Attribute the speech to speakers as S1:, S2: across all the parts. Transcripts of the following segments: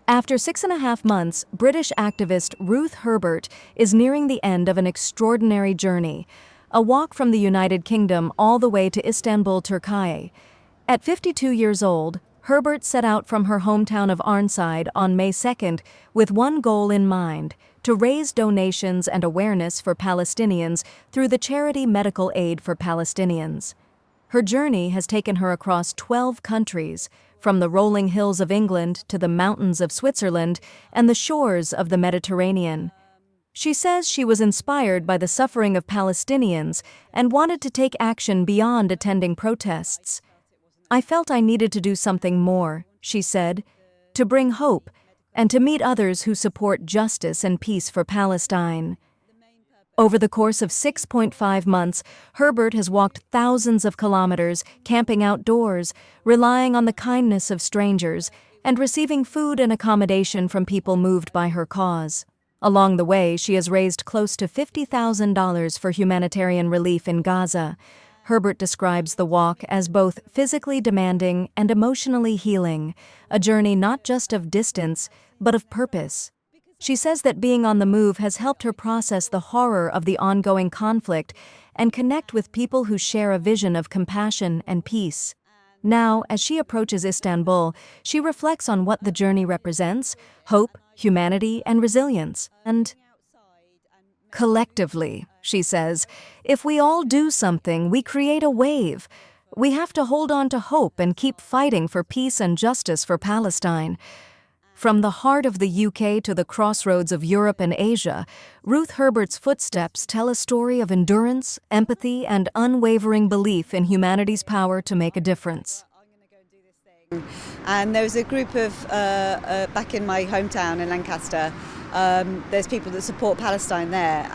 S1: After 6.5 months, British activist Ruth Herbert is nearing the end of an extraordinary journey, a walk from the United Kingdom all the way to Istanbul, Türkiye. At 52 years old, Herbert set out from her hometown of Arnside on May 2nd with one goal in mind: to raise donations and awareness for Palestinians through the charity Medical Aid for Palestinians. Her journey has taken her across 12 countries, from the rolling hills of England to the mountains of Switzerland and the shores of the Mediterranean. She says she was inspired by the suffering of Palestinians and wanted to take action beyond attending protests. "I felt I needed to do something more," she said, "to bring hope and to meet others who support justice and peace for Palestine." Over the course of 6.5 months, Herbert has walked thousands of kilometers, camping outdoors, relying on the kindness of strangers, and receiving food and accommodation from people moved by her cause. Along the way, she has raised close to $50,000 for humanitarian relief in Gaza. Herbert describes the walk as both physically demanding and emotionally healing, a journey not just of distance, but of purpose. She says that being on the move has helped her process the horror of the ongoing conflict and connect with people who share a vision of compassion and peace. Now, as she approaches Istanbul, she reflects on what the journey represents: hope, humanity, and resilience. And collectively, she says, if we all do something, we create a wave. We have to hold on to hope and keep fighting for peace and justice for Palestine. From the heart of the UK to the crossroads of Europe and Asia, Ruth Herbert's footsteps tell a story of endurance, empathy, and unwavering belief in humanity's power to make a difference.
S2: And there was a group of, back in my hometown in Lancaster, there's people that support Palestine there.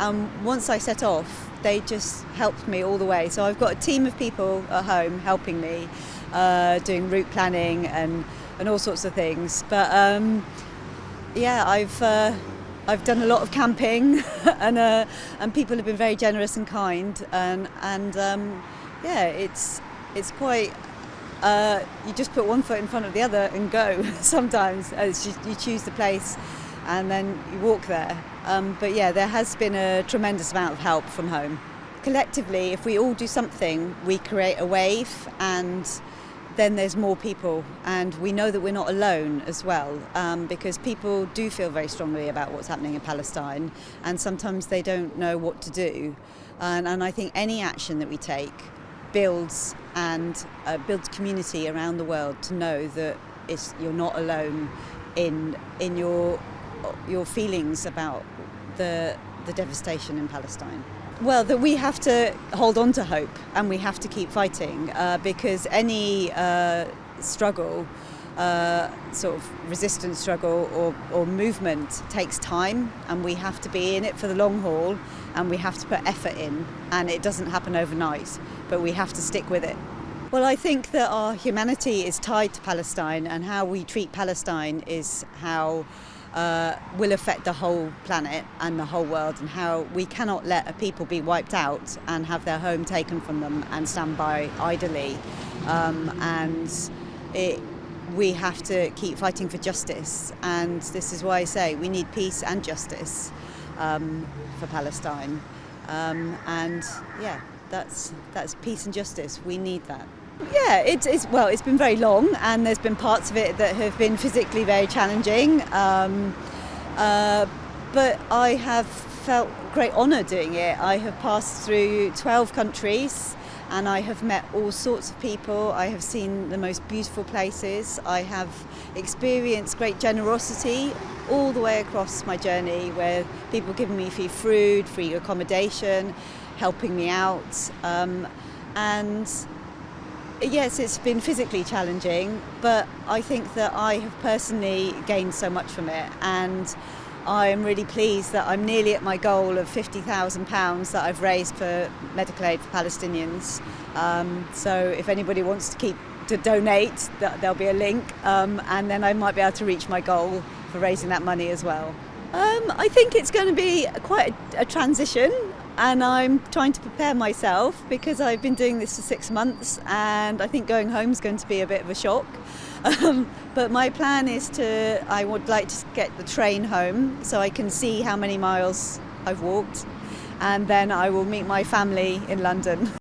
S2: Once I set off, they just helped me all the way. So I've got a team of people at home helping me, doing route planning and all sorts of things. But yeah, I've done a lot of camping, and people have been very generous and kind, and yeah, it's quite. You just put one foot in front of the other and go. Sometimes you choose the place, and then you walk there. But yeah, there has been a tremendous amount of help from home. Collectively, if we all do something, we create a wave, and then there's more people, and we know that we're not alone as well, because people do feel very strongly about what's happening in Palestine, and sometimes they don't know what to do. And I think any action that we take builds community around the world to know that you're not alone in your feelings about the devastation in Palestine. Well, that we have to hold on to hope, and we have to keep fighting, because any struggle, sort of resistance struggle or movement, takes time, and we have to be in it for the long haul, and we have to put effort in, and it doesn't happen overnight, but we have to stick with it. Well, I think that our humanity is tied to Palestine, and how we treat Palestine is how will affect the whole planet and the whole world, and how we cannot let a people be wiped out and have their home taken from them and stand by idly. We have to keep fighting for justice, and this is why I say we need peace and justice for Palestine. And yeah, that's peace and justice. We need that. Yeah, it's been very long, and there's been parts of it that have been physically very challenging, but I have felt great honour doing it. I have passed through 12 countries, and I have met all sorts of people. I have seen the most beautiful places. I have experienced great generosity all the way across my journey, where people giving me free food, free accommodation, helping me out, and yes, it's been physically challenging, but I think that I have personally gained so much from it, and I am really pleased that I'm nearly at my goal of £50,000 that I've raised for medical aid for Palestinians. So if anybody wants to donate, there'll be a link, and then I might be able to reach my goal for raising that money as well. I think it's going to be quite a transition, and I'm trying to prepare myself, because I've been doing this for 6 months, and I think going home is going to be a bit of a shock. But my plan is I would like to get the train home so I can see how many miles I've walked, and then I will meet my family in London.